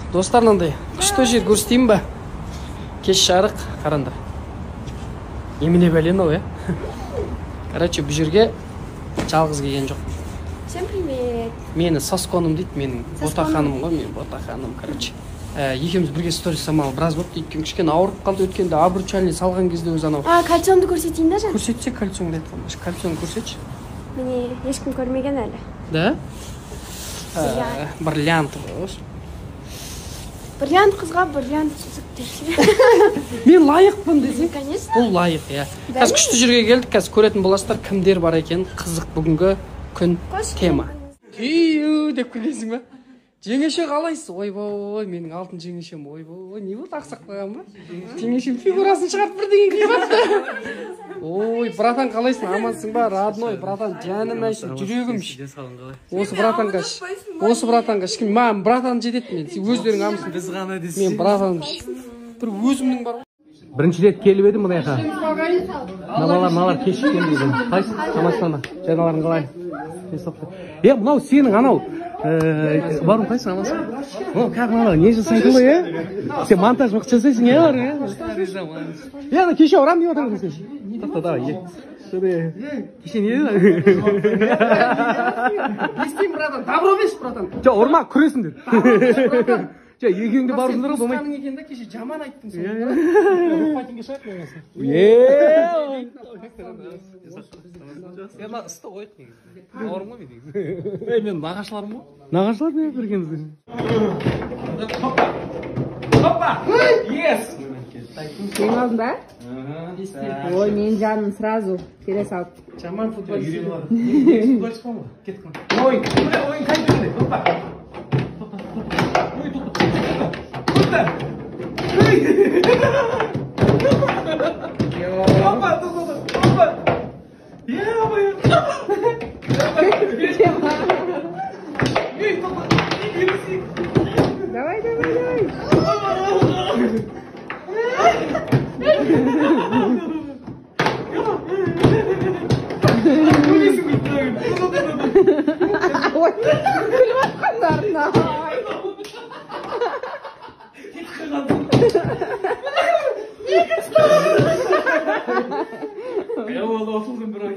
Достар, мындай күшті жер көрсетейін ба? Кеш жарық, қараңдар. Еміне бәлем ау, Короче, бұл жерге жалғыз келген жоқ. Всем привет. Мені Сасконым дейді, менің Ботақаным ғой, мен Ботақаным, короче. Екеуміз бірге сторис самалы біраз болды, өйткені кішкене ауырып қалды, өткенде обручальный салған кезде өз анау. Кальционды көрсетейін да, жан? Көрсетсе кальционды айтқан, кальционды көрсетші. Мені ешкім көрмеген әлі. Да? Бриллиант ғой. Бриллиант қызға бриллиант сүзік десе. Мен лайықпын десе? Конечно. Бұл лайық, Қазір күшті жерге келдік, қазір көретін боласыздар, кімдер бар екен, қызық бүгінгі күн тема. Күйеу деп күлесің ба? Жеңеше қалайсыз? Ойбой, менің алтын жеңешем, ойбой, не болды, ақсақ қойған ба? Жеңешем фигурасын шығарып бірдеңе киіпті. Ой, братан қалайсың, амансың ба? Родной, братан, жаным әшім, жүрегім. Осы братанға ешкім, маған братан жетеді мен, өздерің амысың. Біз ғана десің. Мен братаным. Бір өзімнің бар. Бірінші рет келіп едім мұнайға. Мыналар кешіккен дейді. Қайсы? Шамасына. Жаналарың қалай? Мынау сенің анау. Барым қайсың амасың? Как мынау, не жасайтын ғой, Сен монтаж мықты жасайсың, бар, кеше ұрам деп отырмын сен. Тоқта, давай, Кеше не деді? Естеймін, братан, добро бес, братан. Ұрма, күресіңдер. Екеуіңді барыңдар ғой, болмай. Сен екен да, кеше жаман айттың сен. Файтинге шығайық мен осы. Сті қойық негізі. Ауырым ғой мен негізі. Мен нағашыларым ғой. Нағашылар не біргенізді? Хоппа! Yes! Сен алдың ба? Ой, мен жаным сразу келе салып. Жаман футболист. Футболист болма. Кетіп қалды. Ойын қайтырды. Хоппа! Давай. Ой, күліп атқандарына. Я ол отылдым бір ой.